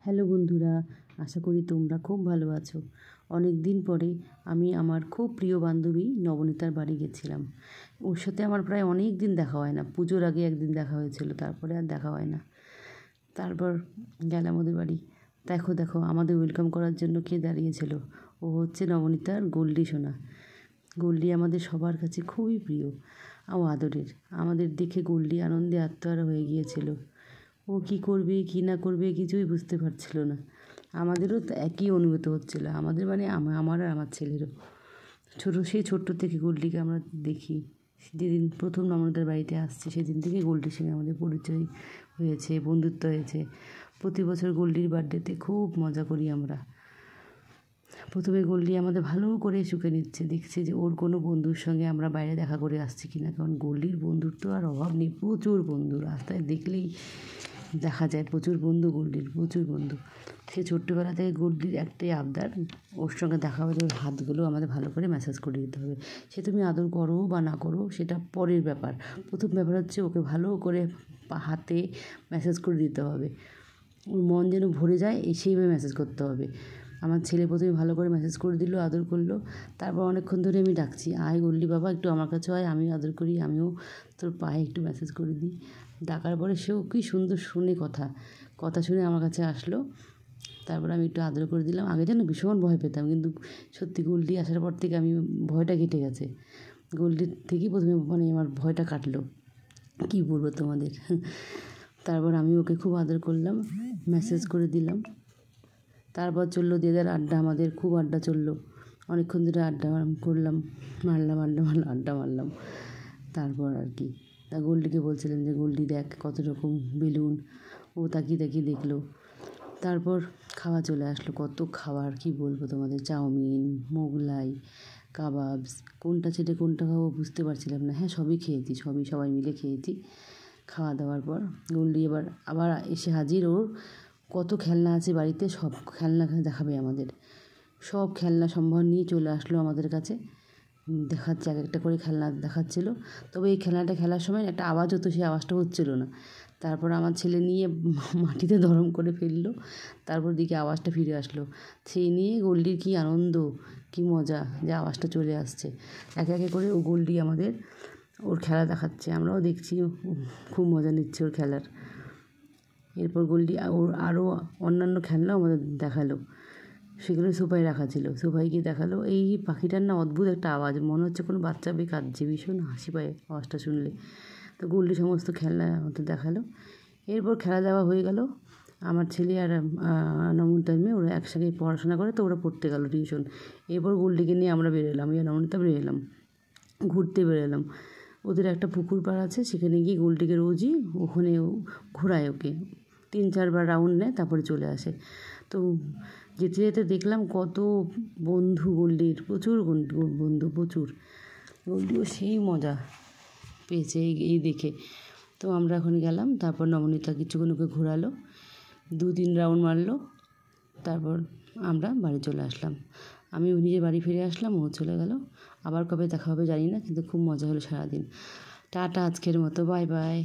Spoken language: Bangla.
হ্যালো বন্ধুরা, আশা করি তোমরা খুব ভালো আছো। অনেক দিন পরে আমি আমার খুব প্রিয় বান্ধবী নবনীতার বাড়ি গেছিলাম। ওর সাথে আমার প্রায় অনেক দিন দেখা হয় না। পুজোর আগে একদিন দেখা হয়েছিল, তারপরে আর দেখা হয় না। তারপর গেলাম ওদের বাড়ি। দেখো দেখো আমাদের ওয়েলকাম করার জন্য কে দাঁড়িয়েছিল। ও হচ্ছে নবনীতার গোল্ডি সোনা। গোল্ডি আমাদের সবার কাছে খুবই প্রিয় ও আদরের। আমাদের দেখে গোল্ডি আনন্দে আত্মহারা হয়ে গিয়েছিল। ও কী করবে কী না করবে কিছুই বুঝতে পারছিল না। আমাদেরও তো একই অনুভূত হচ্ছিল, আমাদের মানে আমার আর আমার ছেলেরও। সেই ছোট্ট থেকে গোল্ডিকে আমরা দেখি। যেদিন প্রথম নমনীতার বাড়িতে আসছি সেদিন থেকে গোল্ডির সঙ্গে আমাদের পরিচয় হয়েছে, বন্ধুত্ব হয়েছে। প্রতি বছর গোল্ডির বার্থডেতে খুব মজা করি আমরা। প্রথমে গোল্ডি আমাদের ভালো করে শুকে নিচ্ছে, দেখছে যে ওর কোনো বন্ধুর সঙ্গে আমরা বাইরে দেখা করে আসছি কি না। কারণ গোল্ডির বন্ধুর তো আর অভাব নেই, প্রচুর বন্ধু। রাস্তায় দেখলেই দেখা যায় প্রচুর বন্ধু, গোল্ডির প্রচুর বন্ধু। সে ছোট্টবেলা থেকে গোল্ডির একটাই আবদার, ওর সঙ্গে দেখা হলে ওর হাতগুলো আমাদের ভালো করে ম্যাসাজ করে দিতে হবে। সে তুমি আদর করো বা না করো সেটা পরের ব্যাপার। প্রথম ব্যাপার হচ্ছে ওকে ভালো করে হাতে ম্যাসাজ করে দিতে হবে। ওর মন যেন ভরে যায় সেইভাবে ম্যাসাজ করতে হবে। আমার ছেলে প্রথমে ভালো করে ম্যাসাজ করে দিল, আদর করলো। তারপর অনেকক্ষণ ধরে আমি ডাকছি, আয় গোল্ডি বাবা একটু আমার কাছে আয়, আমিও আদর করি, আমিও তোর পায়ে একটু ম্যাসাজ করে দিই। ডাকার পরে সেও কী সুন্দর শুনে কথা শুনে আমার কাছে আসলো। তারপর আমি একটু আদর করে দিলাম। আগে যেন ভীষণ ভয় পেতাম, কিন্তু সত্যি গোল্ডি আসার পর থেকে আমি ভয়টা কেটে গেছে। গোল্ডির থেকেই প্রথমে মানে আমার ভয়টা কাটলো। কী বলবো তোমাদের। তারপর আমি ওকে খুব আদর করলাম, ম্যাসাজ করে দিলাম। তারপর চললো দিদার আড্ডা, আমাদের খুব আড্ডা চললো। অনেকক্ষণ ধরে আড্ডা করলাম, আড্ডা মারলাম। তারপর আর কি, তা গোল্ডিকে বলছিলাম যে গোল্ডি দেখ কত রকম বেলুন। ও তাকিয়ে দেখলো। তারপর খাওয়া চলে আসলো, কত খাবার কী বলবো তোমাদের। চাউমিন, মোগলাই, কাবাবস, কোনটা ছেড়ে কোনটা খাবো বুঝতে পারছিলাম না। হ্যাঁ সবই খেয়েছি, সবাই মিলে খেয়েছি। খাওয়া দাওয়ার পর গোল্ডি আবার এসে হাজির। ওর কত খেলনা আছে বাড়িতে, সব খেলনা দেখাবে আমাদের। সব খেলনা সম্ভার নিয়ে চলে আসলো আমাদের কাছে। দেখাচ্ছে এক একটা করে খেলনা দেখাচ্ছিল। তবে এই খেলনাটা খেলার সময় একটা আওয়াজ হতো, সেই আওয়াজটা হচ্ছিল না। তারপর আমার ছেলে নিয়ে মাটিতে ধরম করে ফেললো। তারপর দিকে আওয়াজটা ফিরে আসলো। সেই নিয়ে গোল্ডির কী আনন্দ, কী মজা যে আওয়াজটা চলে আসছে। একে একে করে ও গোল্ডি আমাদের ওর খেলা দেখাচ্ছে, আমরাও দেখছি। খুব মজা নিচ্ছে ওর খেলার। এরপর গোল্ডি ওর আরও অন্যান্য খেলনাও আমাদের দেখালো। সেগুলো সোফায় রাখা ছিল, সোফায় গিয়ে দেখালো। এই পাখিটার না অদ্ভুত একটা আওয়াজ, মনে হচ্ছে কোনো বাচ্চা মেয়ে কাঁদছে, ভীষণ হাসি পায় আওয়াজটা শুনলে। তো গোল্ডি সমস্ত খেলনা আমাদের দেখালো। এরপর খেলা দেওয়া হয়ে গেল। আমার ছেলে আর নমনীতার মেয়ে ওরা একসঙ্গে পড়াশোনা করে, তো ওরা পড়তে গেল টিউশন। এরপর গোল্ডিকে নিয়ে আমরা বেরোলাম, নমনীতা বেরোলাম, ঘুরতে বেরোলাম। ওদের একটা পুকুর পাড় আছে, সেখানে গিয়ে গোল্ডিকে রোজই ওখানে ঘোরায়, ওকে 3-4 বার রাউন্ড নেয়, তারপরে চলে আসে। তো যেতে যেতে দেখলাম কত বন্ধু গোল্ডির, প্রচুর বন্ধু, প্রচুর। গোল্ডিও সেই মজা পেয়েছে এই দেখে। তো আমরা এখন গেলাম। তারপর নবনীতা কিছুক্ষণ ওকে ঘোরালো, 2-3 রাউন্ড মারলো। তারপর আমরা বাড়ি চলে আসলাম। আমি নিজের বাড়ি ফিরে আসলাম, ও চলে গেল। আবার কবে দেখা হবে জানি না, কিন্তু খুব মজা হলো সারাদিন। টাটা আজকের মতো, বাই বাই।